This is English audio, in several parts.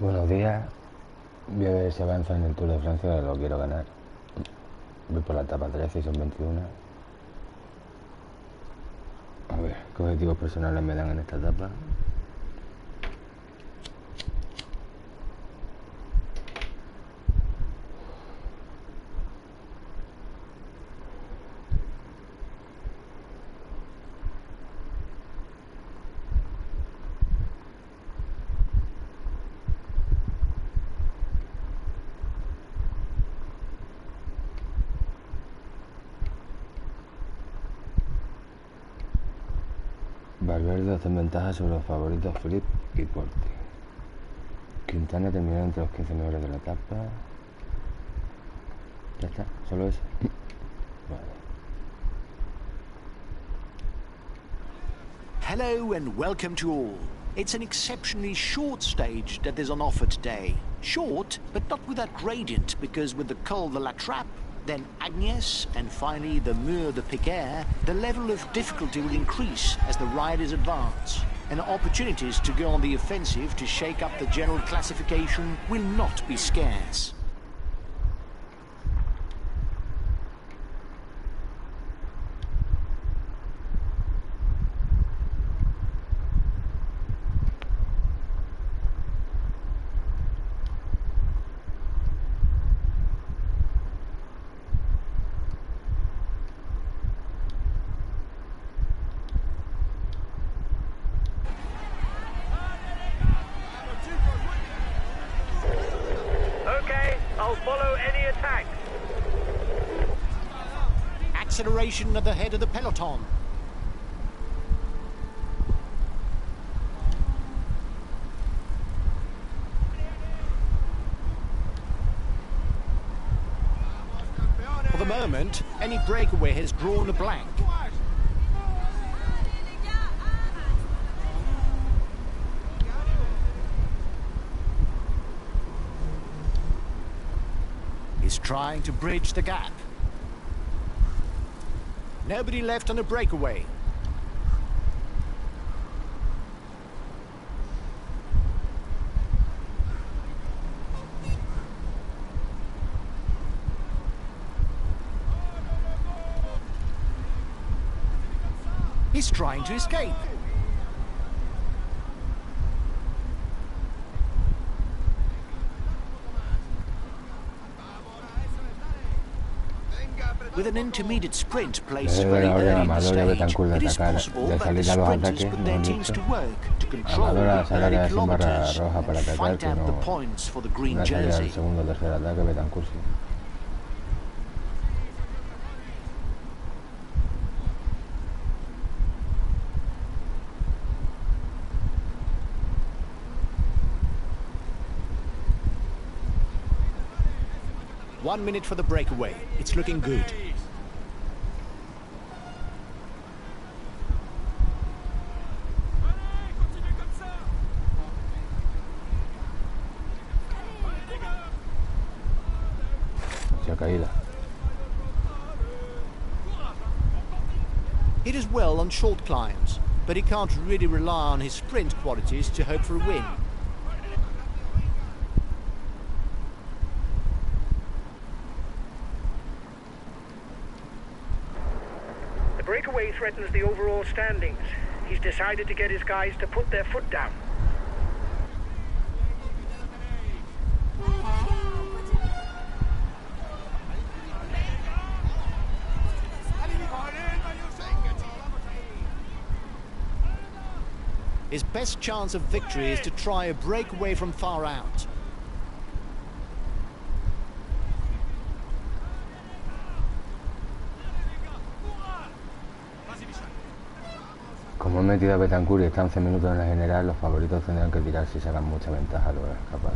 Buenos días. Voy a ver si avanza en el Tour de Francia, que lo quiero ganar. Voy por la etapa 13 y son 21. A ver, ¿qué objetivos personales me dan en esta etapa? Valverde está en ventaja sobre los favoritos Flip y Porti. Quintana terminó entre los 15 mejores de la etapa. Ya está, solo eso. Vale. Hello and welcome to all. It's an exceptionally short stage that is on offer today. Short, but not with that gradient, because with the Col de la Trappe, then Agnes, and finally the Mur de Piquet, the level of difficulty will increase as the riders advance, and opportunities to go on the offensive to shake up the general classification will not be scarce. I'll follow any attack. Acceleration at the head of the peloton. For the moment, any breakaway has drawn a blank. He's trying to bridge the gap. Nobody left on a breakaway. He's trying to escape. With an intermediate sprint placed very early in the stage, it is possible that the sprinters put their teams to work to control the early kilometers and fight out the points for the green jersey. Segundo, tercer ataque, Betancourt. 1 minute for the breakaway. It's looking good. Se ha caído. He does well on short climbs, but he can't really rely on his sprint qualities to hope for a win. The breakaway threatens the overall standings. He's decided to get his guys to put their foot down. His best chance of victory is to try a breakaway from far out. Como he metido a Betancourt y está 11 minutos en la general, los favoritos tendrán que tirar si sacan mucha ventaja a lograr escapar.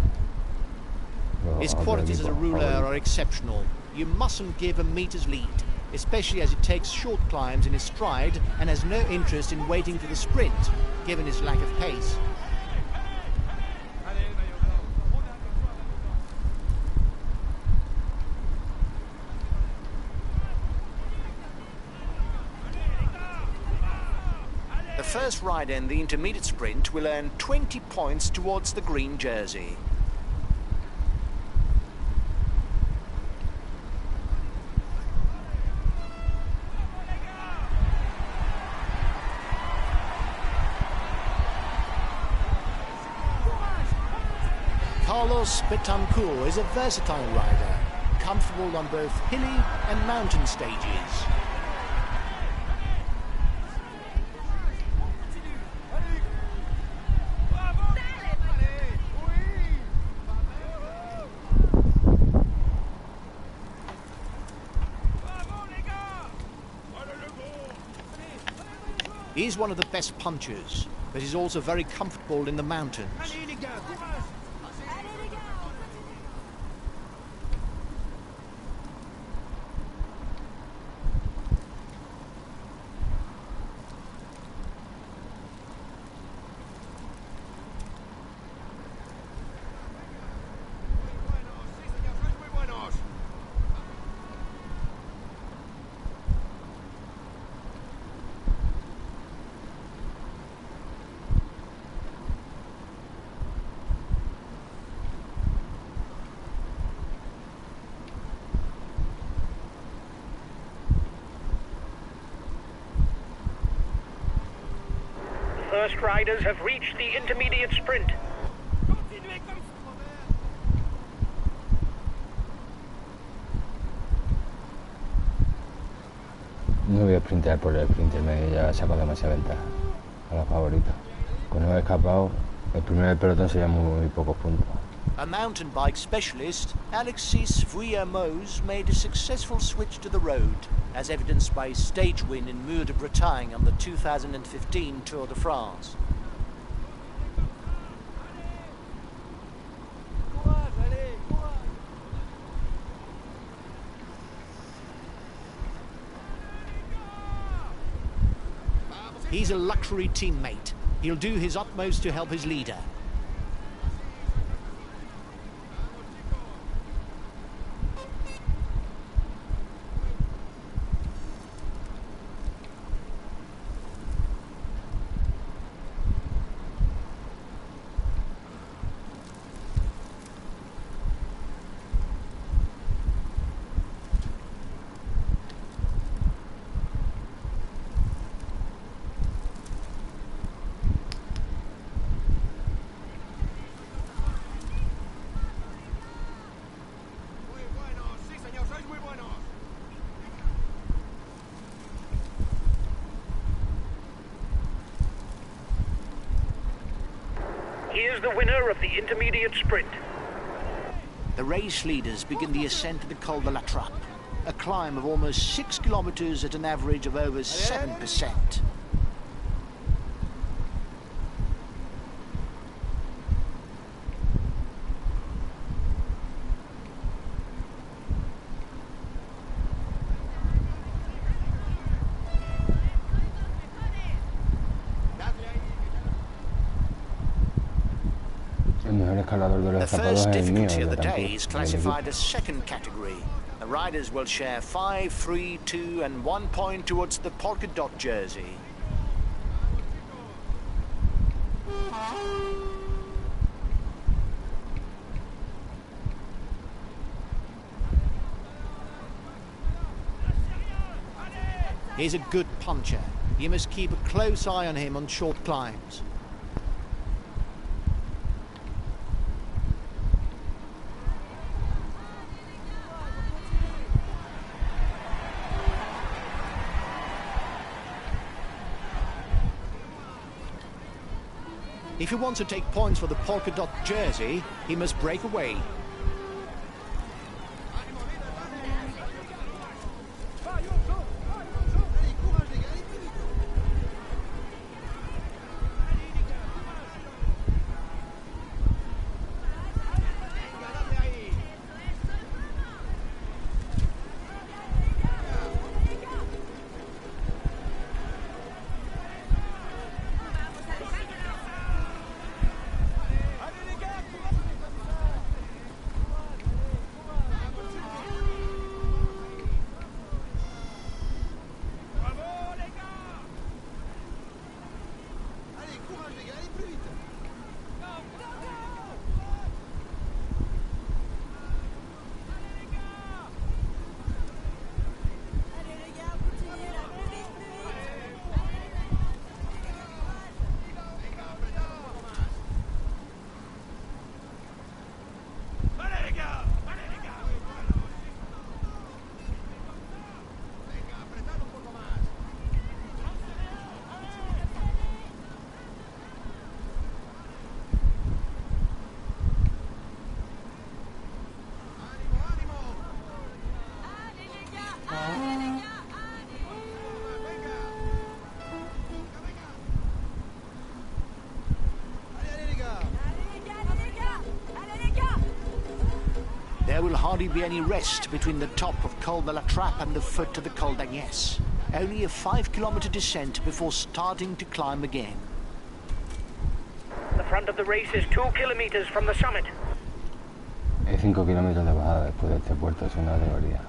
His qualities as a ruler are exceptional. You mustn't give a meter's lead, especially as he takes short climbs in his stride and has no interest in waiting for the sprint, given his lack of pace. The first rider in the intermediate sprint will earn 20 points towards the green jersey. Carlos Betancourt is a versatile rider, comfortable on both hilly and mountain stages. He's one of the best punchers, but he's also very comfortable in the mountains. First riders have reached the intermediate sprint. No voy a sprintear por el sprint intermedio, ya saco demasiada ventaja a la favorita. Con no escapado, el primer pelotón sería muy pocos puntos. A mountain bike specialist, Alexis Vuillermoz made a successful switch to the road, as evidenced by his stage win in Mur de Bretagne on the 2015 Tour de France. He's a luxury teammate. He'll do his utmost to help his leader. Here's the winner of the intermediate sprint. The race leaders begin the ascent to the Col de la Trappe, a climb of almost 6 kilometers at an average of over 7%. The first difficulty of the day is classified as second category. The riders will share 5, 3, 2 and 1 point towards the polka dot jersey. He's a good puncher. You must keep a close eye on him on short climbs. If he wants to take points for the polka dot jersey, he must break away. There will hardly be any rest between the top of Col de la Trappe and the foot of the Col d'Agnès. Only a 5-kilometer descent before starting to climb again. The front of the race is 2 kilometers from the summit. Hay 5 kilómetros de bajada después de este puerto, es una categoría.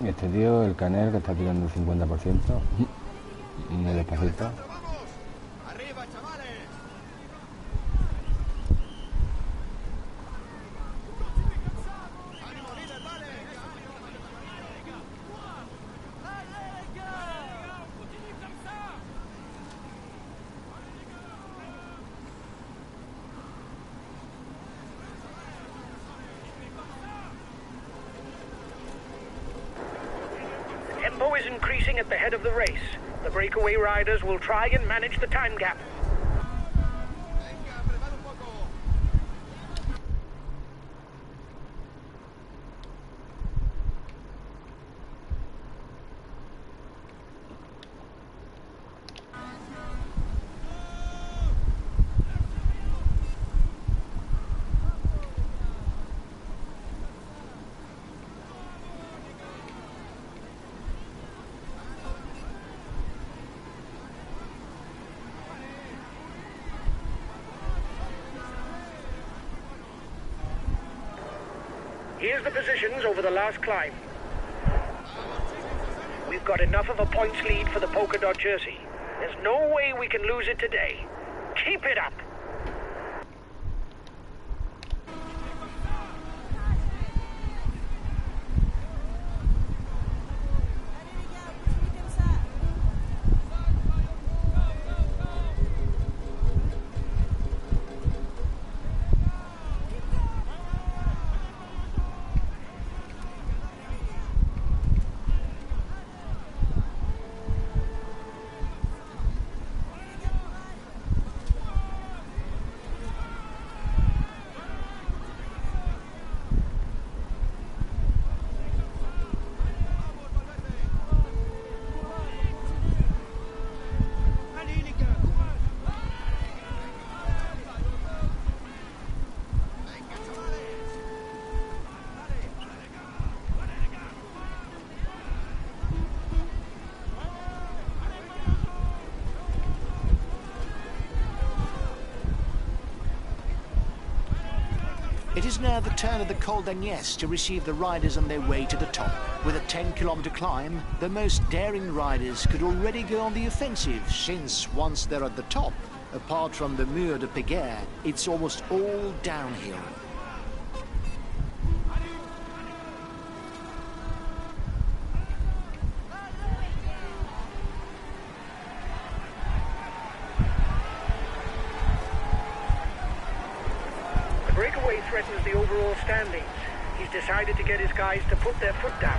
Y este tío, el Canel, que está tirando el 50%, muy despacito. Tempo is increasing at the head of the race. The breakaway riders will try and manage the time gap. Here's the positions over the last climb. We've got enough of a points lead for the polka dot jersey. There's no way we can lose it today. Keep it up! It is now the turn of the Col d'Agnès to receive the riders on their way to the top. With a 10-kilometer climb, the most daring riders could already go on the offensive, since once they're at the top, apart from the Mur de Péguerre, it's almost all downhill. Breakaway threatens the overall standings. He's decided to get his guys to put their foot down.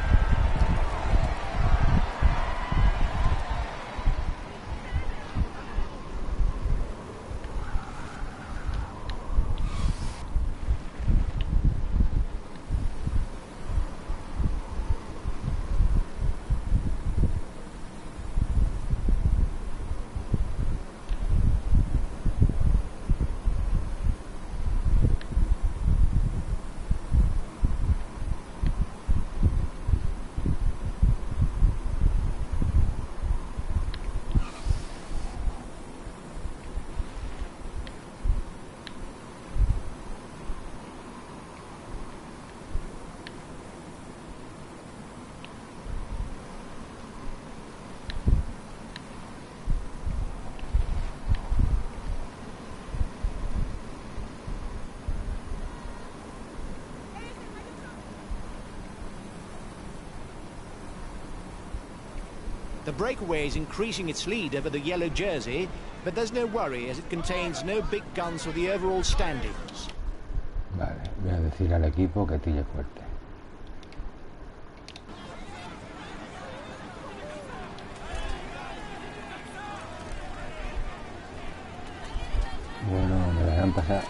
The breakaway is increasing its lead over the yellow jersey, but there's no worry as it contains no big guns for the overall standings. Vale, voy a decir al equipo que tire fuerte. Bueno, me dejan pasar.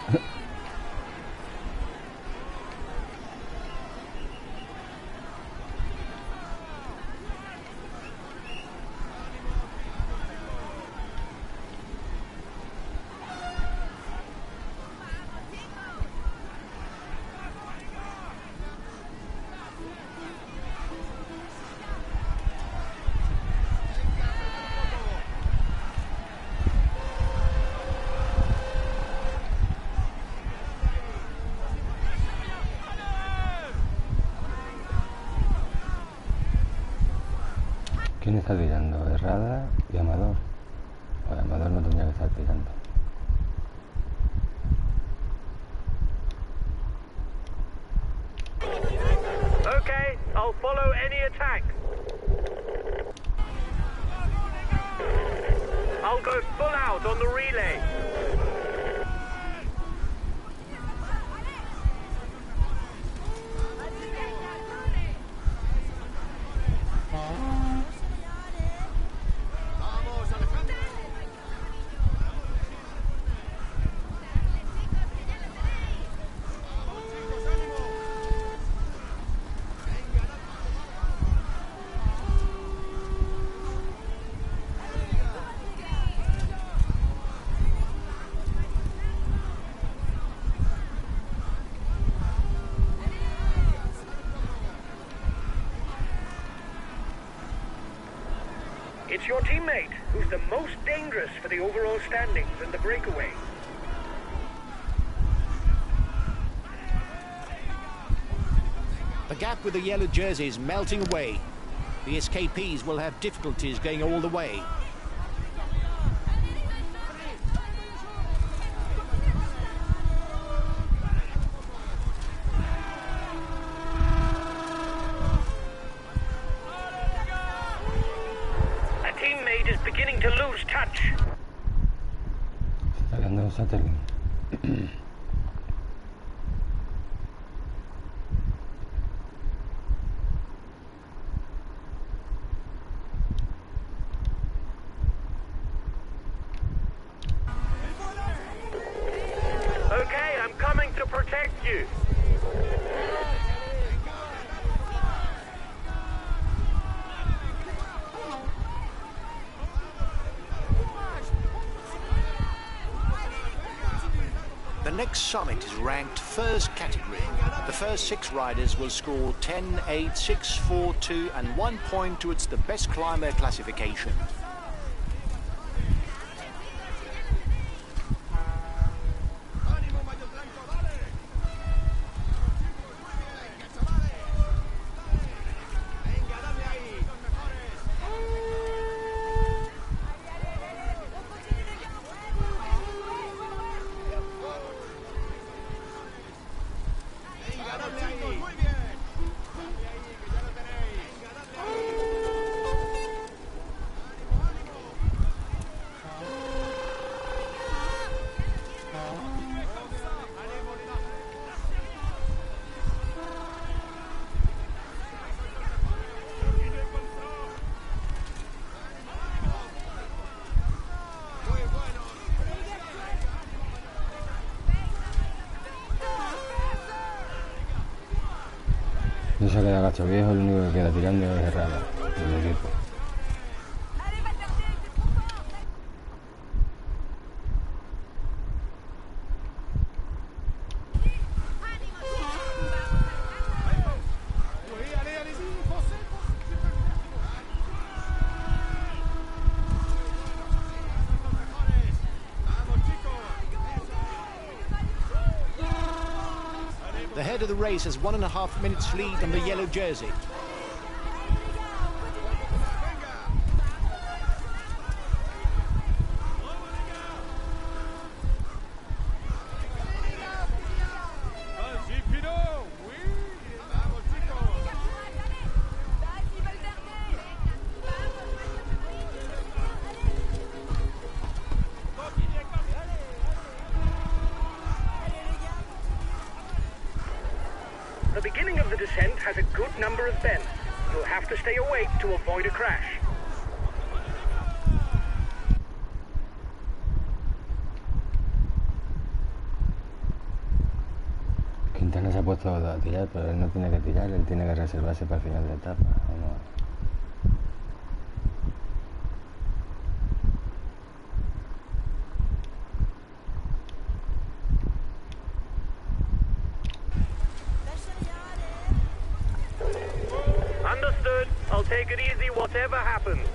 cerrada y Amador. O Amador no tendría que estar tirando. Okay, I'll follow any attack. I'll go full out on the relay. It's your teammate who's the most dangerous for the overall standings and the breakaway. The gap with the yellow jersey is melting away. The escapees will have difficulties going all the way. A teammate is beginning to lose touch. Se está quedando en Satterlin. Okay, I'm coming to protect you. The next summit is ranked first category. The first 6 riders will score 10, 8, 6, 4, 2 and 1 point towards the best climber classification. No se queda gacho viejo, el único que queda tirando es Herrada, del equipo. The head of the race has 1.5 minutes lead on the yellow jersey. The beginning of the descent has a good number of bends. You'll have to stay awake to avoid a crash. Quintana se ha puesto a tirar, pero él no tiene que tirar, él tiene que reservarse para el final de etapa. Vamos. Understood. I'll take it easy whatever happens.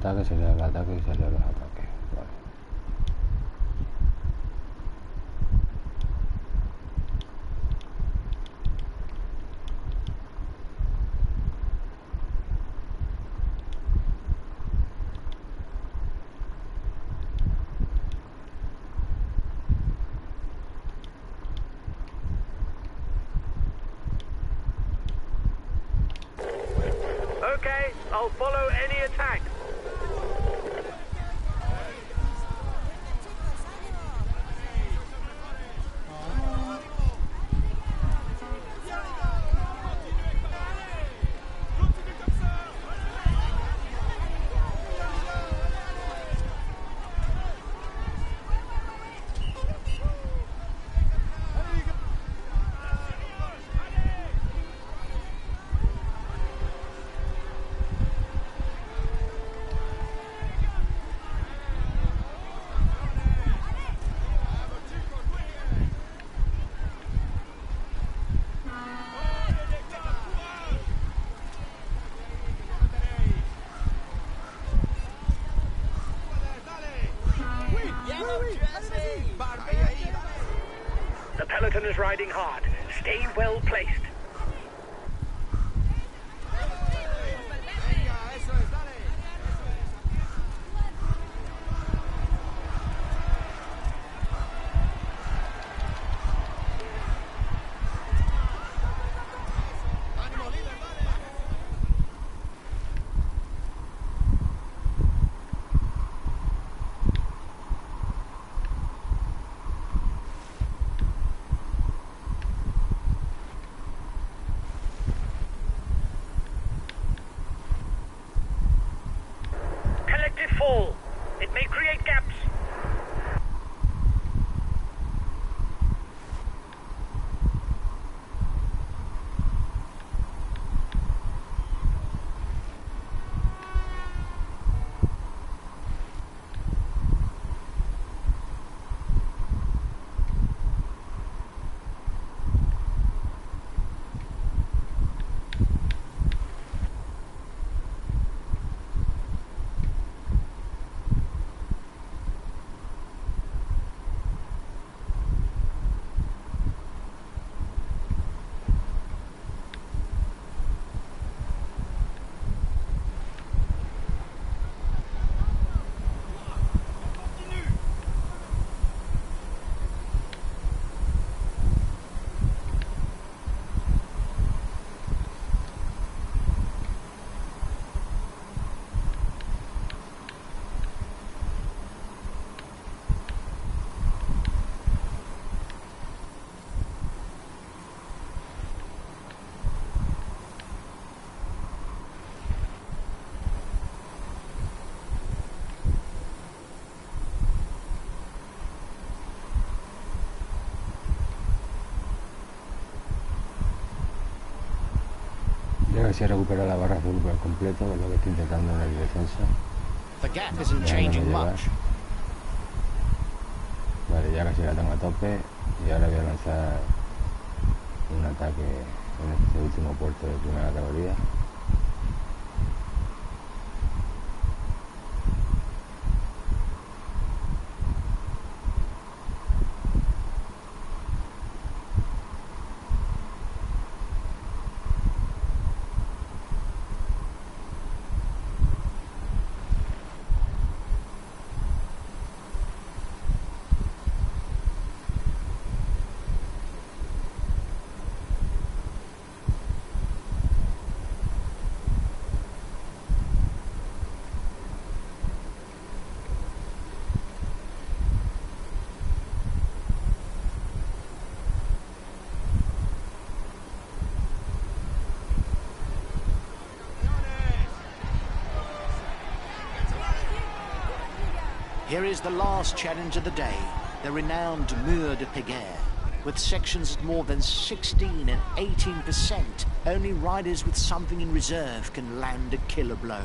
ataques, sería el ataque y serían los ataques. Vale. Okay, I'll follow any attack. The peloton is riding hard. Stay well placed. Collective fall. It may create gaps. Ya casi recupera la barra azul por completo, que es lo que estoy intentando en el descenso. The gap isn't changing much. Vale, ya casi la tengo a tope y ahora voy a lanzar un ataque en este último puerto de primera categoría. Here is the last challenge of the day, the renowned Mur de Péguerre. With sections at more than 16 and 18%, only riders with something in reserve can land a killer blow.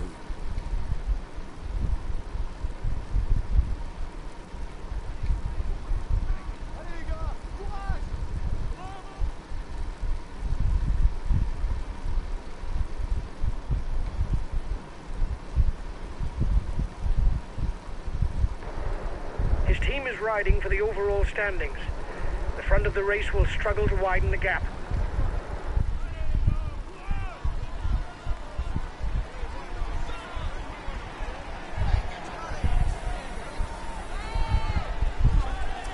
His team is riding for the overall standings. The front of the race will struggle to widen the gap.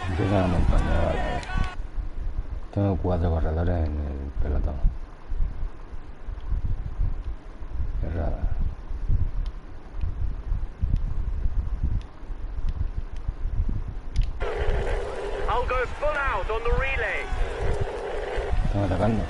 Empieza la montaña, vale. Tengo 4 corredores en el pelotón. Errada. I'll go full out on the relay. Están atacando.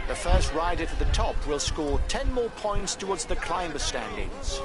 The first rider to the top will score 10 more points towards the climber standings.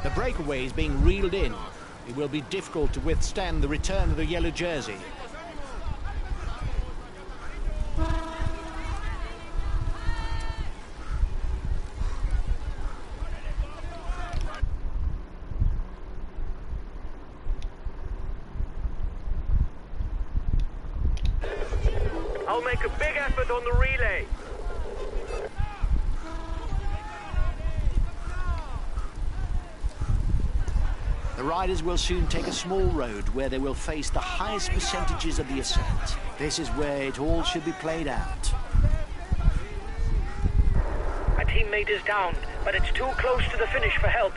The breakaway is being reeled in. It will be difficult to withstand the return of the yellow jersey. I'll make a big effort on the relay. The riders will soon take a small road where they will face the highest percentages of the ascent. This is where it all should be played out. A teammate is down, but it's too close to the finish for help.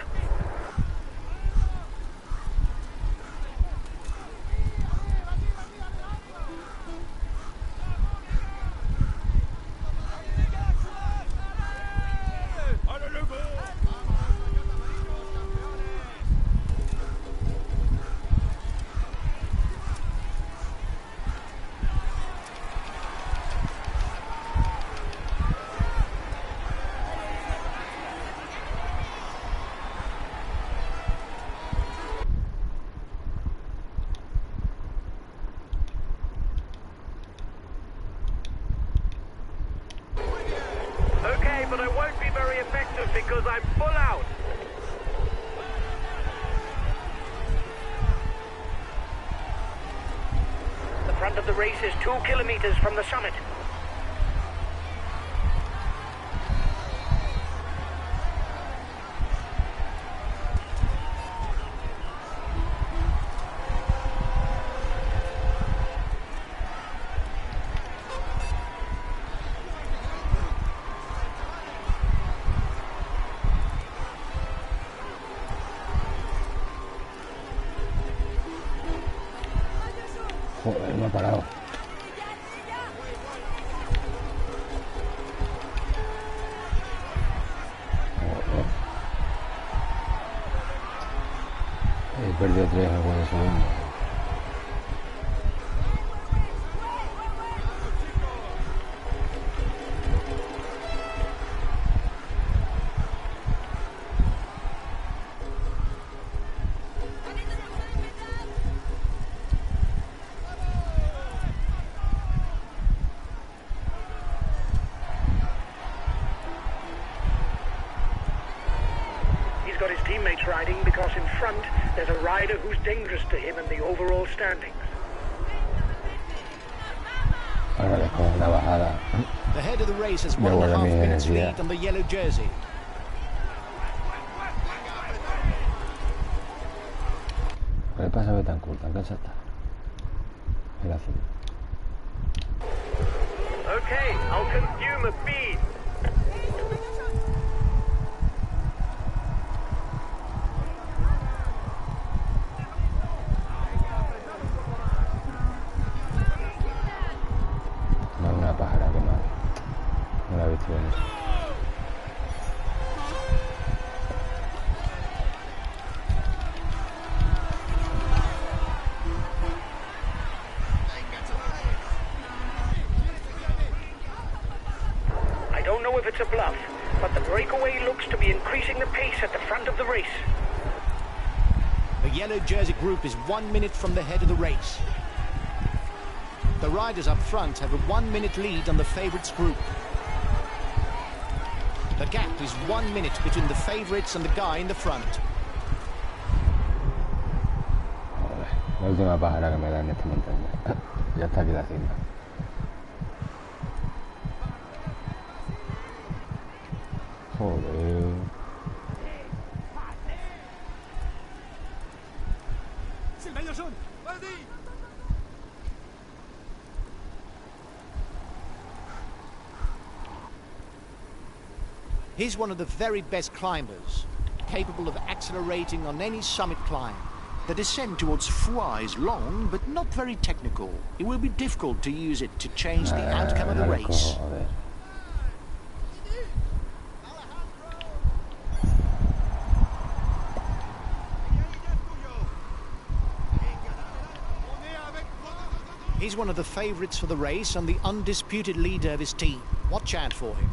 Okay, but I won't be very effective because I'm full out. The front of the race is 2 kilometers from the summit. Joder, me ha parado. Joder. He perdido 3 o 4 segundos. He's got his teammates riding because in front there's a rider who's dangerous to him in the overall standings. Ahora les cojo la bajada. The head of the race has Me 1.5 guarda mi minutes energía. lead on the yellow jersey. pasa Betancourt? Tan cansada está. El azul. Okay, I'll consume a feed. No, una pájara que no la he visto venir. I don't know if it's a bluff, but the breakaway looks to be increasing the pace at the front of the race. The yellow jersey group is 1 minute from the head of the race. The riders up front have a 1 minute lead on the favourites group. The gap is 1 minute between the favourites and the guy in the front. Joder, la última pájara que me da en esta montaña. Ya está aquí la cima. Joder. He's one of the very best climbers, capable of accelerating on any summit climb. The descent towards Foix is long, but not very technical. It will be difficult to use it to change the outcome of the No le race. cojo, joder. He's one of the favourites for the race and the undisputed leader of his team. Watch out for him.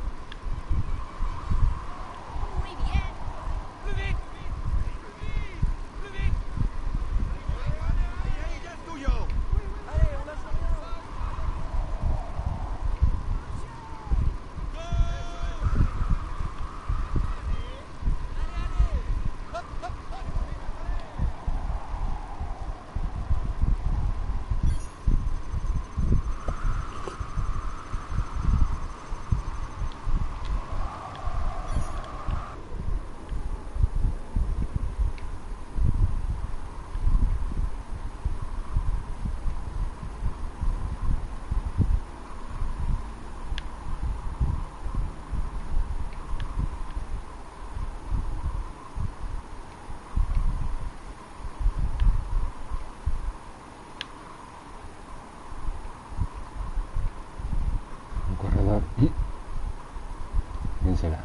¿Quién será?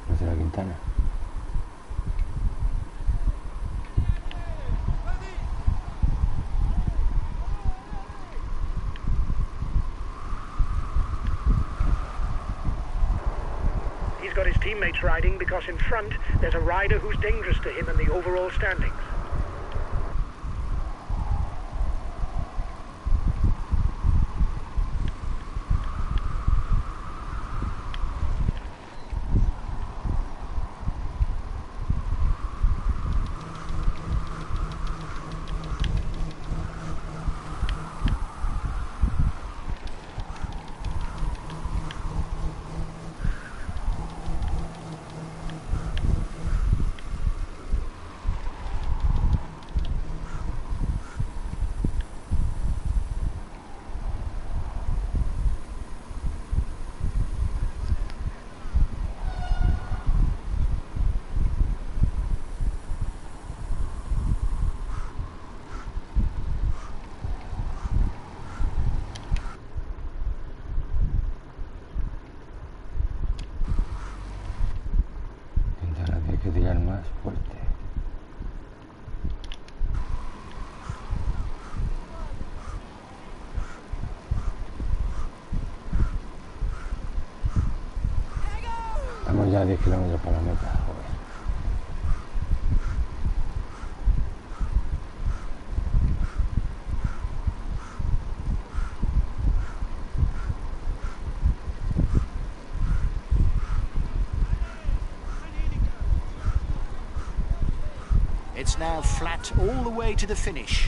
¿No será Quintana? He's got his teammates riding because in front there's a rider who's dangerous to him in the overall standings. Que tirar más fuerte. Estamos ya a 10 kilómetros para la meta, joder. It's now flat all the way to the finish.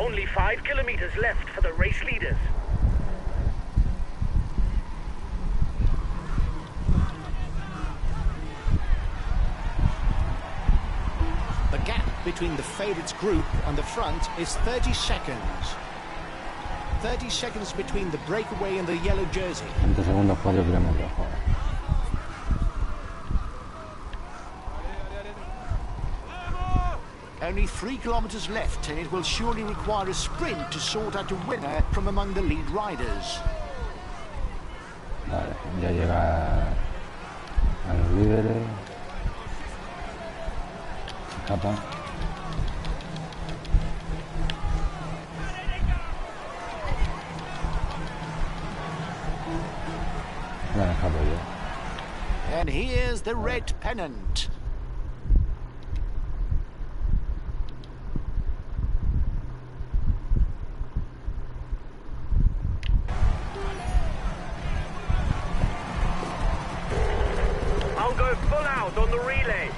Only 5 kilometers left for the race leaders. The gap between the favourites group and the front is 30 seconds. 30 seconds between the breakaway and the yellow jersey. 30 segundos, 4 kilómetros, joder. Only 3 kilometers left, and it will surely require a sprint to sort out a winner from among the lead riders. Vale, ya llega a los líderes. Escapa. No, escapo yo. And here's the red pennant. I'll go full out on the relay.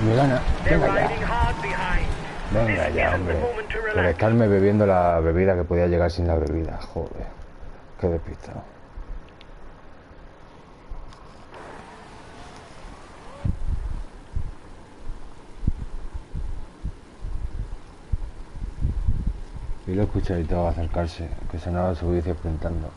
Me gana. They're Venga riding ya. hard behind. Venga This ya, isn't the hombre. moment to Por relax. estarme bebiendo la bebida que podía llegar sin la bebida. Joder. Qué despistado. Y lo escuché y todo acercarse, que sonaba su bici sprintando.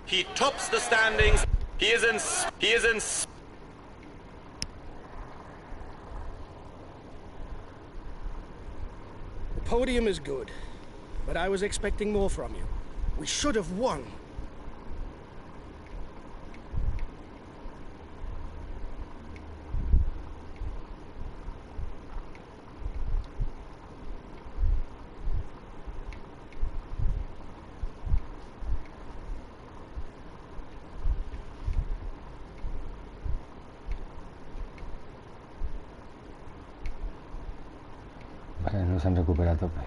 He tops the standings. He is in. The podium is good, but I was expecting more from you. We should have won. Vale, no se han recuperado a tope.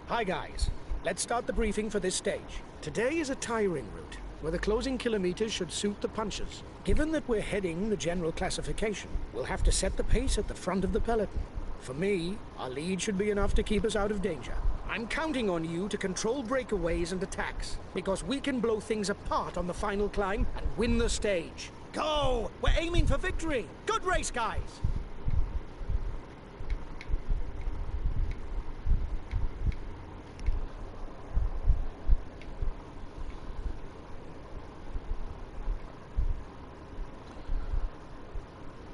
Hi guys, let's start the briefing for this stage. Today is a tiring route, where the closing kilometers should suit the punchers. Given that we're heading the general classification, we'll have to set the pace at the front of the peloton. For me, our lead should be enough to keep us out of danger. I'm counting on you to control breakaways and attacks, because we can blow things apart on the final climb and win the stage. Go! We're aiming for victory! Good race, guys!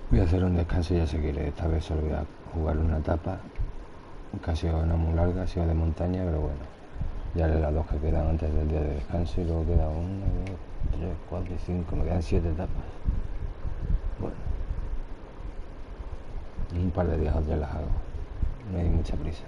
Voy a hacer un descanso y ya seguiré. Esta vez solo voy a jugar una etapa. Que ha sido no muy larga, ha sido de montaña, pero bueno. Ya haré las dos que quedan antes del día de descanso y luego queda 1, 2, 3, 4 y 5. Me quedan 7 etapas. Bueno. En un par de días otras las hago. No hay mucha prisa.